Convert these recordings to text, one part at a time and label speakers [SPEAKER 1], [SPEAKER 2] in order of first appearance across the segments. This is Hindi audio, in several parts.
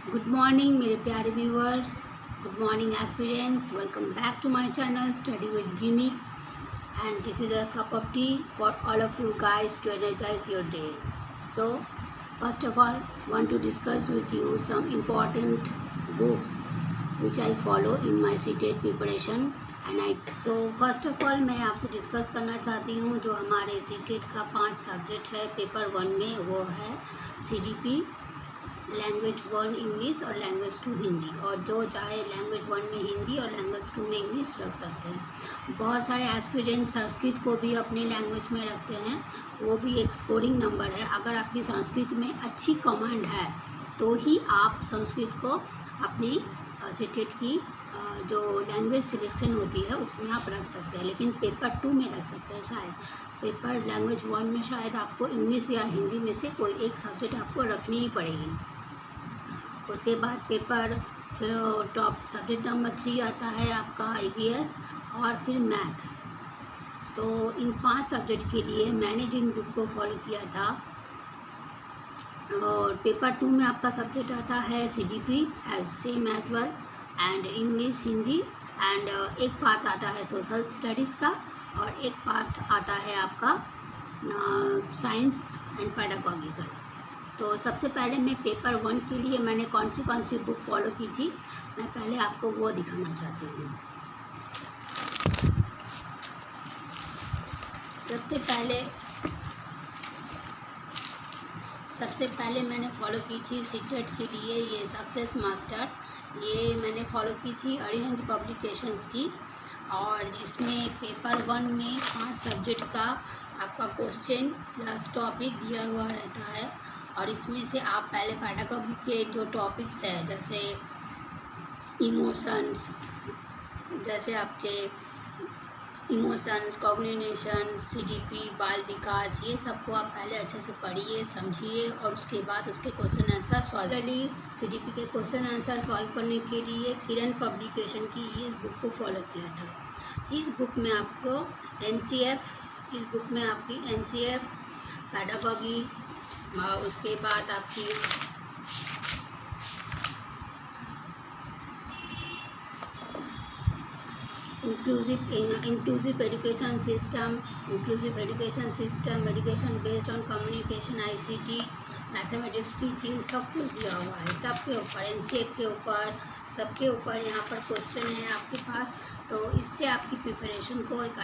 [SPEAKER 1] गुड मॉर्निंग मेरे प्यारे viewers, good morning aspirants. Welcome back to my channel study with गिमी and this is a cup of tea for all of you guys to energize your day. So first of all, want to discuss with you some important books which I follow in my CTET preparation and I so first of all मैं आपसे डिस्कस करना चाहती हूँ जो हमारे CTET का 5 सब्जेक्ट है पेपर 1 में, वो है CDP, लैंग्वेज 1 इंग्लिश और लैंग्वेज 2 हिंदी। और जो चाहे लैंग्वेज 1 में हिंदी और लैंग्वेज 2 में इंग्लिश रख सकते हैं। बहुत सारे एस्पिरेंट्स संस्कृत को भी अपनी लैंग्वेज में रखते हैं, वो भी एक स्कोरिंग नंबर है। अगर आपकी संस्कृत में अच्छी कमांड है तो ही आप संस्कृत को अपनी सीटेट की जो लैंग्वेज सिलेक्शन होती है उसमें आप रख सकते हैं, लेकिन पेपर 2 में रख सकते हैं। शायद पेपर लैंग्वेज 1 में शायद आपको इंग्लिश या हिंदी में से कोई एक सब्जेक्ट आपको रखनी ही पड़ेगी। उसके बाद पेपर टॉप सब्जेक्ट नंबर 3 आता है आपका IPS और फिर मैथ। तो इन 5 सब्जेक्ट के लिए मैंने जिन बुक को फॉलो किया था, और पेपर 2 में आपका सब्जेक्ट आता है CDP same as well and English Hindi and एक पार्ट आता है सोशल स्टडीज़ का और एक पार्ट आता है आपका साइंस एंड पेडागॉजिकल। तो सबसे पहले मैं पेपर 1 के लिए मैंने कौन सी बुक फॉलो की थी, मैं पहले आपको वो दिखाना चाहती हूँ। सबसे पहले मैंने फॉलो की थी सीटेट के लिए ये सक्सेस मास्टर। ये मैंने फॉलो की थी अरिहंत पब्लिकेशंस की, और जिसमें पेपर 1 में 5 सब्जेक्ट का आपका क्वेश्चन प्लस टॉपिक दिया हुआ रहता है। और इसमें से आप पहले पेडागॉजी के जो टॉपिक्स है जैसे इमोशंस, जैसे आपके इमोशंस, कॉग्निशन, CDP, बाल विकास, ये सबको आप पहले अच्छे से पढ़िए, समझिए और उसके बाद उसके question answer solve. Already CDP के क्वेश्चन आंसर सॉल्व करने के लिए किरण पब्लिकेशन की इस बुक को फॉलो किया था। इस बुक में आपको NCF, पेडागॉजी, उसके बाद आपकी inclusive education system, education based on communication, ICT, mathematics teaching, सब कुछ दिया हुआ है। सबके ऊपर NCF के ऊपर, सबके ऊपर यहाँ पर क्वेश्चन है आपके पास। तो इससे आपकी प्रिपरेशन को एक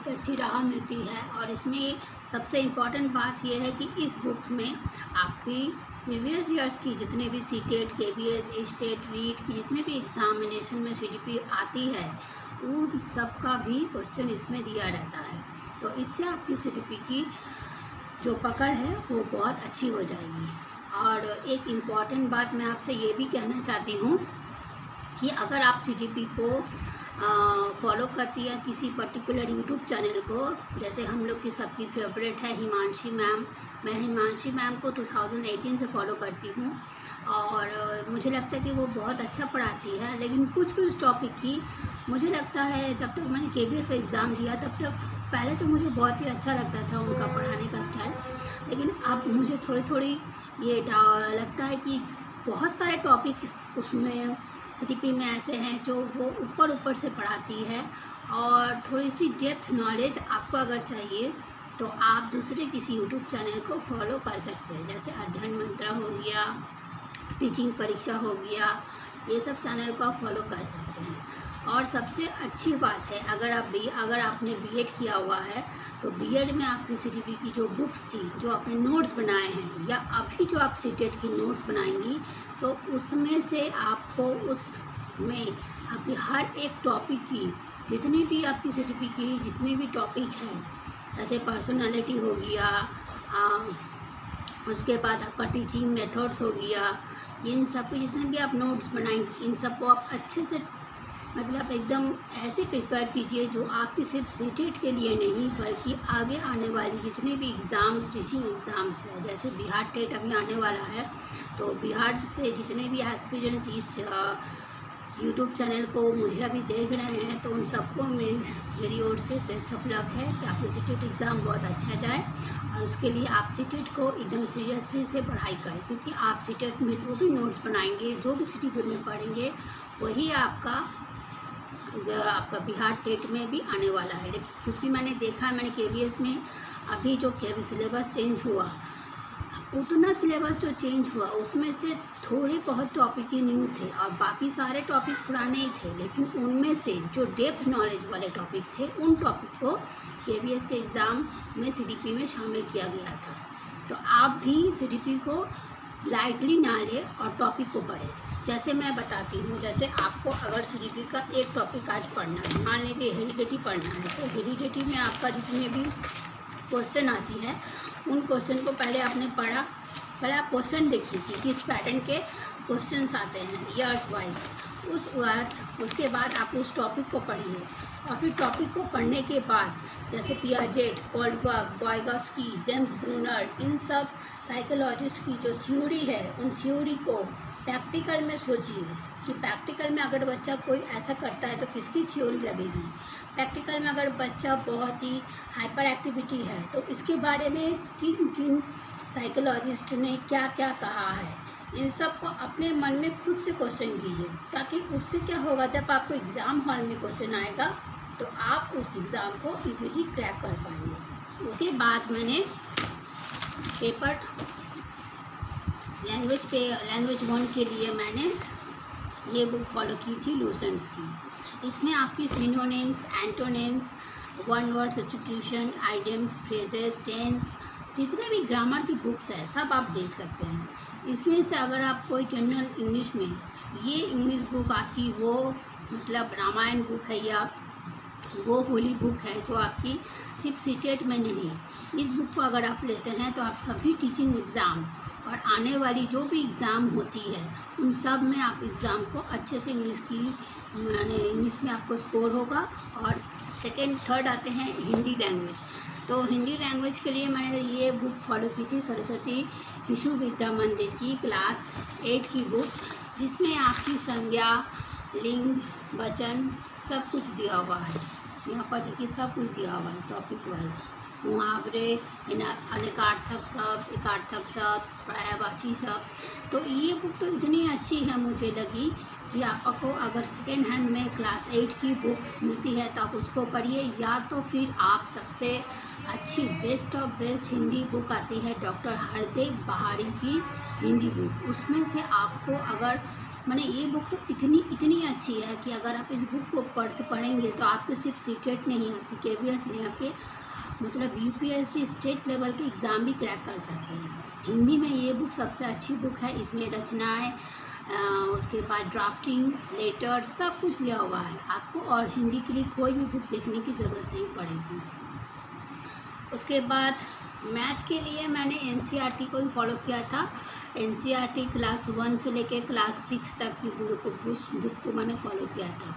[SPEAKER 1] अच्छी राह मिलती है। और इसमें सबसे इम्पॉर्टेंट बात यह है कि इस बुक में आपकी प्रीवियस ईयर्स की जितने भी सीटेट, KBS, स्टेट, रीट की जितने भी एग्जामिनेशन में CDP आती है उन सब का भी क्वेश्चन इसमें दिया रहता है। तो इससे आपकी CDP की जो पकड़ है वो बहुत अच्छी हो जाएगी। और एक इम्पॉर्टेंट बात मैं आपसे ये भी कहना चाहती हूँ कि अगर आप CDP को फॉलो करती है किसी पर्टिकुलर यूट्यूब चैनल को, जैसे हम लोग की सबकी फेवरेट है हिमांशी मैम। मैं हिमांशी मैम को 2018 से फॉलो करती हूँ और मुझे लगता है कि वो बहुत अच्छा पढ़ाती है। लेकिन कुछ टॉपिक की मुझे लगता है, जब तक मैंने KBS का एग्ज़ाम दिया तब तक पहले तो मुझे बहुत ही अच्छा लगता था उनका पढ़ाने का स्टाइल, लेकिन अब मुझे थोड़ी ये लगता है कि बहुत सारे टॉपिक उसमें CDP में ऐसे हैं जो वो ऊपर से पढ़ाती है। और थोड़ी सी डेप्थ नॉलेज आपको अगर चाहिए तो आप दूसरे किसी यूट्यूब चैनल को फॉलो कर सकते हैं, जैसे अध्ययन मंत्रा हो गया, टीचिंग परीक्षा हो गया, ये सब चैनल को आप फॉलो कर सकते हैं। और सबसे अच्छी बात है, अगर आपने BEd किया हुआ है तो BEd में आपकी CDP की जो बुक्स थी, जो आपने नोट्स बनाए हैं या अभी जो आप सीटेट की नोट्स बनाएंगी, तो उसमें से आपको उसमें आपकी हर एक टॉपिक की जितनी भी आपकी CDP की जितने भी टॉपिक हैं, जैसे पर्सनालिटी हो गया, उसके बाद आपका टीचिंग मेथड्स हो गया, इन सब के जितने भी आप नोट्स बनाएंगे इन सबको आप अच्छे से मतलब एकदम ऐसे प्रिपेयर कीजिए जो आपकी सिर्फ सीटेट के लिए नहीं बल्कि आगे आने वाली जितने भी एग्ज़ाम्स, टीचिंग एग्ज़ाम्स है, जैसे बिहार टेट अभी आने वाला है, तो बिहार से जितने भी एस्पिरेंट्स इस यूट्यूब चैनल को मुझे अभी देख रहे हैं, तो उन सबको मेरी ओर से बेस्ट ऑफ लक है कि आपका सीटेट एग्ज़ाम बहुत अच्छा जाए। और उसके लिए आप सीटेट को एकदम सीरियसली से पढ़ाई करें, क्योंकि आप सीटेट में जो भी नोट्स बनाएंगे, जो भी सीटीपी में पढ़ेंगे, वही आपका बिहार टेट में भी आने वाला है। लेकिन क्योंकि मैंने देखा है, मैंने केवीएस में अभी जो सिलेबस चेंज हुआ, उतना सिलेबस जो चेंज हुआ उसमें से थोड़े बहुत टॉपिक ही न्यू थे और बाकी सारे टॉपिक पुराने ही थे। लेकिन उनमें से जो डेप्थ नॉलेज वाले टॉपिक थे, उन टॉपिक को केवीएस के एग्ज़ाम में सीटीपी में शामिल किया गया था। तो आप भी सीटीपी को लाइटली ना लें और टॉपिक को पढ़ें। जैसे मैं बताती हूँ, जैसे आपको अगर सीटीपी का एक टॉपिक आज पढ़ना है, मान लीजिए हेरिडिटी पढ़ना है, तो हेरिडिटी में आपका जितने भी क्वेश्चन आती है, उन क्वेश्चन को पहले आपने पढ़ा, पहले आप क्वेश्चन देखिए कि किस पैटर्न के क्वेश्चन्स आते हैं ईयर्स वाइज। उसके बाद आप उस टॉपिक को पढ़िए और फिर टॉपिक को पढ़ने के बाद जैसे पियाजेट, कोल्डबर्ग, वाइगोत्स्की, जेम्स ब्रूनर, इन सब साइकोलॉजिस्ट की जो थ्योरी है, उन थ्योरी को प्रैक्टिकल में सोचिए कि प्रैक्टिकल में अगर बच्चा कोई ऐसा करता है तो किसकी थ्योरी लगेगी। प्रैक्टिकल में अगर बच्चा बहुत ही हाइपर एक्टिविटी है तो इसके बारे में किन साइकोलॉजिस्ट ने क्या क्या कहा है, इन सब को अपने मन में खुद से क्वेश्चन कीजिए, ताकि उससे क्या होगा, जब आपको एग्ज़ाम हॉल में क्वेश्चन आएगा तो आप उस एग्ज़ाम को इजीली क्रैक कर पाएंगे। उसके बाद मैंने पेपर लैंग्वेज 1 के लिए मैंने ये बुक फॉलो की थी, लूसेंट्स की। इसमें आपकी synonyms, antonyms, one word substitution, idioms, phrases, tense, जितने भी ग्रामर की बुक्स है सब आप देख सकते हैं। इसमें से अगर आप कोई जनरल इंग्लिश में, ये इंग्लिश बुक आपकी वो मतलब रामायण बुक है या वो होली बुक है जो आपकी सिर्फ सीटेट में नहीं। इस बुक को अगर आप लेते हैं तो आप सभी टीचिंग एग्ज़ाम और आने वाली जो भी एग्ज़ाम होती है उन सब में आप एग्ज़ाम को अच्छे से इंग्लिश में आपको स्कोर होगा। और सेकंड थर्ड आते हैं हिंदी लैंग्वेज। तो हिंदी लैंग्वेज के लिए मैंने ये बुक फॉलो की थी, सरस्वती शिशु विद्या मंदिर की क्लास 8 की बुक, जिसमें आपकी संज्ञा, लिंग, वचन सब कुछ दिया हुआ है। यहाँ पर देखिए सब कुछ दिया हुआ है टॉपिक वाइज, मुहावरे, अनेकार्थक शब्द, एकार्थक शब्द, पर्यायवाची शब्द। तो ये बुक तो इतनी अच्छी है मुझे लगी कि आपको अगर सेकेंड हैंड में क्लास 8 की बुक मिलती है तो आप उसको पढ़िए, या तो फिर आप सबसे अच्छी best of best Hindi book आती है डॉक्टर हरदेव बहारी की हिंदी बुक। उसमें से आपको अगर मैंने ये बुक तो इतनी अच्छी है कि अगर आप इस बुक को पढ़ेंगे तो आपको सिर्फ सीटेट नहीं, आपकी केवीएस नहीं, आपके मतलब यूपीएससी स्टेट लेवल के एग्ज़ाम भी क्रैक कर सकते हैं। हिंदी में ये बुक सबसे अच्छी बुक है। इसमें रचनाएं, उसके बाद ड्राफ्टिंग, लेटर सब कुछ दिया हुआ है आपको, और हिंदी के लिए कोई भी बुक देखने की ज़रूरत नहीं पड़ेगी। उसके बाद मैथ के लिए मैंने एनसीईआरटी को ही फॉलो किया था। एनसीईआरटी क्लास 1 से लेकर क्लास 6 तक की बुक को मैंने फॉलो किया था।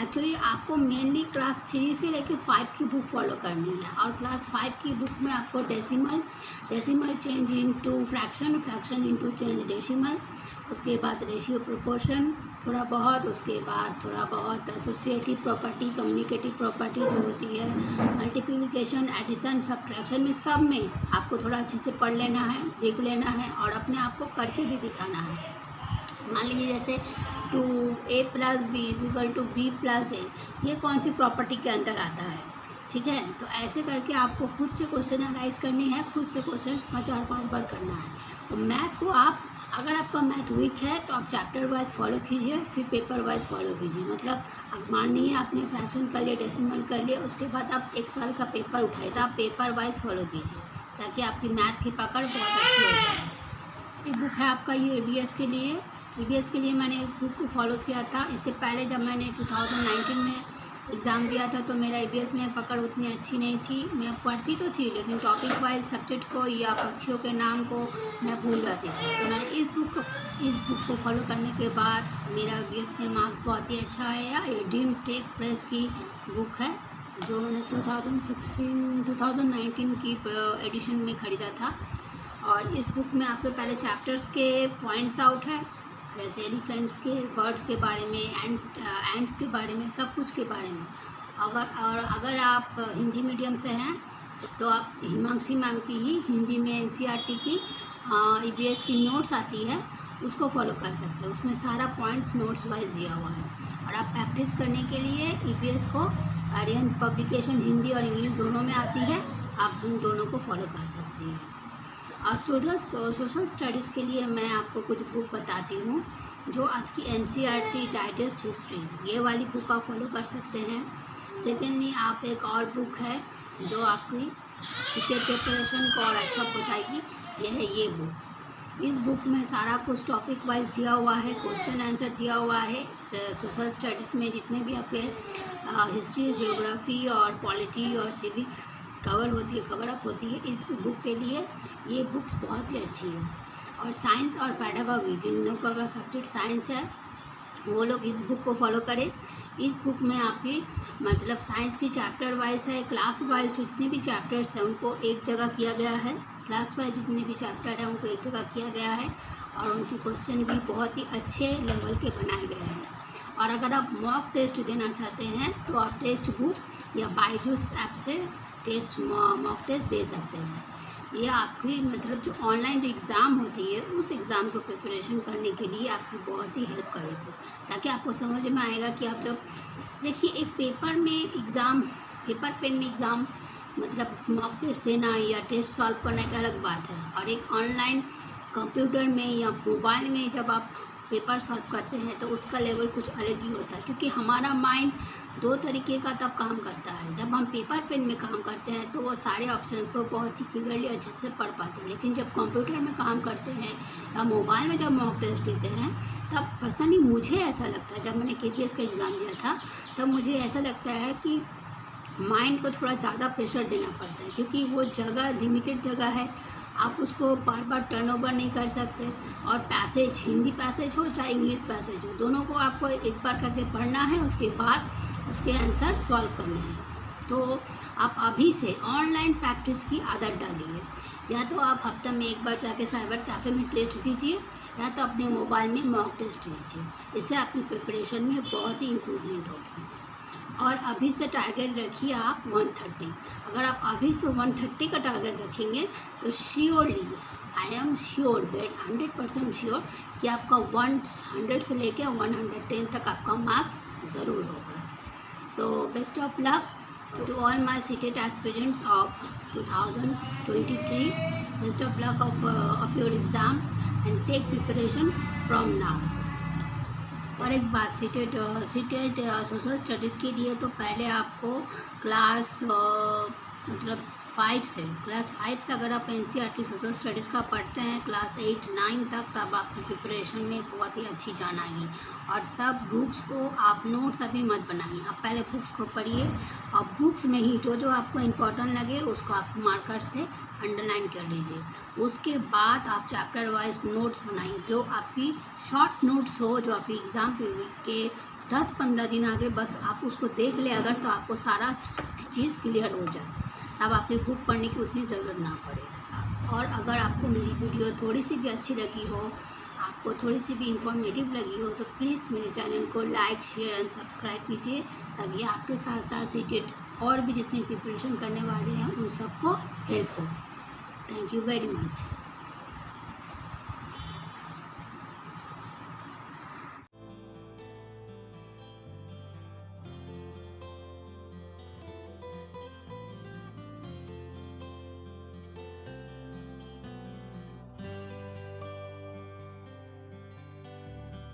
[SPEAKER 1] एक्चुअली आपको मेनली क्लास 3 से लेकर 5 की बुक फॉलो करनी है, और क्लास 5 की बुक में आपको decimal change into fraction into change decimal, उसके बाद रेशियो प्रोपोर्शन थोड़ा बहुत, उसके बाद थोड़ा बहुत एसोसिएटिव प्रॉपर्टी, कम्युनिकेटिव प्रॉपर्टी जो होती है, मल्टीप्लिकेशन, एडिशन, सब्ट्रैक्शन में सब में आपको थोड़ा अच्छे से पढ़ लेना है, देख लेना है और अपने आप को करके भी दिखाना है। मान लीजिए जैसे 2a + b = b + a, ये कौन सी प्रॉपर्टी के अंदर आता है, ठीक है। तो ऐसे करके आपको खुद से क्वेश्चन एनालाइज करनी है, खुद से क्वेश्चन 4-5 बार करना है। और मैथ को आप, अगर आपका मैथ वीक है तो आप चैप्टर वाइज फॉलो कीजिए, फिर पेपर वाइज फॉलो कीजिए। मतलब आप मान लीजिए आपने फ्रैक्शन कर लिया, डेसिमल कर लिया, उसके बाद आप 1 साल का पेपर उठाए तो आप पेपर वाइज फॉलो कीजिए, ताकि आपकी मैथ की पकड़ बहुत अच्छी हो जाए। ये बुक है आपका ये ईवीएस के लिए। ईवीएस के लिए मैंने इस बुक को फॉलो किया था। इससे पहले जब मैंने 2019 में एग्ज़ाम दिया था तो मेरा ईवीएस में पकड़ उतनी अच्छी नहीं थी। मैं पढ़ती तो थी लेकिन टॉपिक वाइज सब्जेक्ट को या पक्षियों के नाम को मैं भूल जाती थी। तो मैंने इस बुक को फॉलो करने के बाद मेरा ईवीएस में मार्क्स बहुत ही अच्छा आया। ये ड्रीम टेक प्रेस की बुक है जो मैंने 2019 की एडिशन में ख़रीदा था। और इस बुक में आपके पहले चैप्टर्स के पॉइंट्स आउट है, जैसे एलिफेंट्स के, बर्ड्स के बारे में, एंड्स के बारे में, सब कुछ के बारे में। अगर आप हिंदी मीडियम से हैं तो आप हिमांशी मैम की ही हिंदी में एनसीईआरटी की ईवीएस की नोट्स आती है, उसको फॉलो कर सकते हैं। उसमें सारा पॉइंट्स नोट्स वाइज दिया हुआ है। और आप प्रैक्टिस करने के लिए ईवीएस को आर्यन पब्लिकेशन हिंदी और इंग्लिश दोनों में आती है, आप उन दोनों को फॉलो कर सकती हैं। और सोशल स्टडीज़ के लिए मैं आपको कुछ बुक बताती हूँ, जो आपकी एनसीईआरटी डाइजेस्ट हिस्ट्री, ये वाली बुक आप फॉलो कर सकते हैं। सेकेंडली आप एक और बुक है जो आपकी टीचर प्रिपरेशन को और अच्छा बताएगी, यह है ये बुक। इस बुक में सारा कुछ टॉपिक वाइज दिया हुआ है, क्वेश्चन आंसर दिया हुआ है। सोशल स्टडीज़ में जितने भी आपके हिस्ट्री, ज्योग्राफी और पॉलिटी और सिविक्स कवर अप होती है, इस बुक के लिए ये बुक्स बहुत ही अच्छी है। और साइंस और पेडागॉजी, जिन लोगों का सब्जेक्ट साइंस है वो लोग इस बुक को फॉलो करें। इस बुक में आपकी मतलब साइंस की चैप्टर वाइज है, क्लास वाइज जितने भी चैप्टर्स हैं उनको एक जगह किया गया है। क्लास वाइज जितने भी चैप्टर हैं उनको एक जगह किया गया है और उनकी क्वेश्चन भी बहुत ही अच्छे लेवल के बनाए गए हैं। और अगर आप मॉक टेस्ट देना चाहते हैं तो आप टेस्ट बुक या बायजूस ऐप से मॉक टेस्ट दे सकते हैं। ये आपकी मतलब जो ऑनलाइन जो एग्ज़ाम होती है उस एग्ज़ाम को प्रिपरेशन करने के लिए आपकी बहुत ही हेल्प करेगी, ताकि आपको समझ में आएगा कि आप जब देखिए एक पेपर पेन में एग्ज़ाम मतलब मॉक टेस्ट देना या टेस्ट सॉल्व करना एक अलग बात है, और एक ऑनलाइन कंप्यूटर में या मोबाइल में जब आप पेपर सॉल्व करते हैं तो उसका लेवल कुछ अलग ही होता है, क्योंकि हमारा माइंड दो तरीके का तब काम करता है। जब हम पेपर पेन में काम करते हैं तो वो सारे ऑप्शंस को बहुत ही क्लियरली अच्छे से पढ़ पाते हैं, लेकिन जब कंप्यूटर में काम करते हैं या मोबाइल में जब मॉक टेस्ट देते हैं तब पर्सनली मुझे ऐसा लगता है, जब मैंने KPS का एग्ज़ाम दिया था तब मुझे ऐसा लगता है कि माइंड को थोड़ा ज़्यादा प्रेशर देना पड़ता है, क्योंकि वो जगह लिमिटेड जगह है, आप उसको बार बार टर्न ओवर नहीं कर सकते। और पैसेज, हिंदी पैसेज हो चाहे इंग्लिश पैसेज हो, दोनों को आपको एक बार करके पढ़ना है, उसके बाद उसके आंसर सॉल्व करने हैं। तो आप अभी से ऑनलाइन प्रैक्टिस की आदत डालिए। या तो आप हफ्ते में एक बार जाके साइबर कैफ़े में टेस्ट दीजिए, या तो अपने मोबाइल में मॉक टेस्ट दीजिए। इससे आपकी प्रिपरेशन में बहुत ही इम्प्रूवमेंट होगी। और अभी से टारगेट रखिए आप 130। अगर आप अभी से 130 का टारगेट रखेंगे तो surely, I am sure, 100% sure कि आपका 100 से लेकर 110 तक आपका मार्क्स ज़रूर होगा। So best of luck to all my CTET aspirants of 2023. Best of luck of your exams and take preparation from now. और एक बात, सीटेट सोशल स्टडीज़ के लिए तो पहले आपको क्लास 5 से अगर आप NCERT सोशल स्टडीज़ का पढ़ते हैं क्लास 8, 9 तक, तब आपकी प्रिपरेशन में बहुत ही अच्छी जान आएगी। और सब बुक्स को आप नोट्स अभी मत बनाइए, आप पहले बुक्स को पढ़िए और बुक्स में ही जो आपको इम्पोर्टेंट लगे उसको आप मार्कर से अंडरलाइन कर लीजिए। उसके बाद आप चैप्टर वाइज नोट्स बनाइए, जो आपकी शॉर्ट नोट्स हो, जो आपकी एग्ज़ाम पीरियड के 10-15 दिन आगे बस आप उसको देख ले अगर, तो आपको सारा चीज़ क्लियर हो जाए, तब आपकी बुक पढ़ने की उतनी ज़रूरत ना पड़े। और अगर आपको मेरी वीडियो थोड़ी सी भी अच्छी लगी हो, आपको थोड़ी सी भी इंफॉर्मेटिव लगी हो, तो प्लीज़ मेरे चैनल को लाइक, शेयर एंड सब्सक्राइब कीजिए, ताकि आपके साथ साथ सीटेट और भी जितने प्रिपरेशन करने वाले हैं उन सबको हेल्प हो। Thank you very much.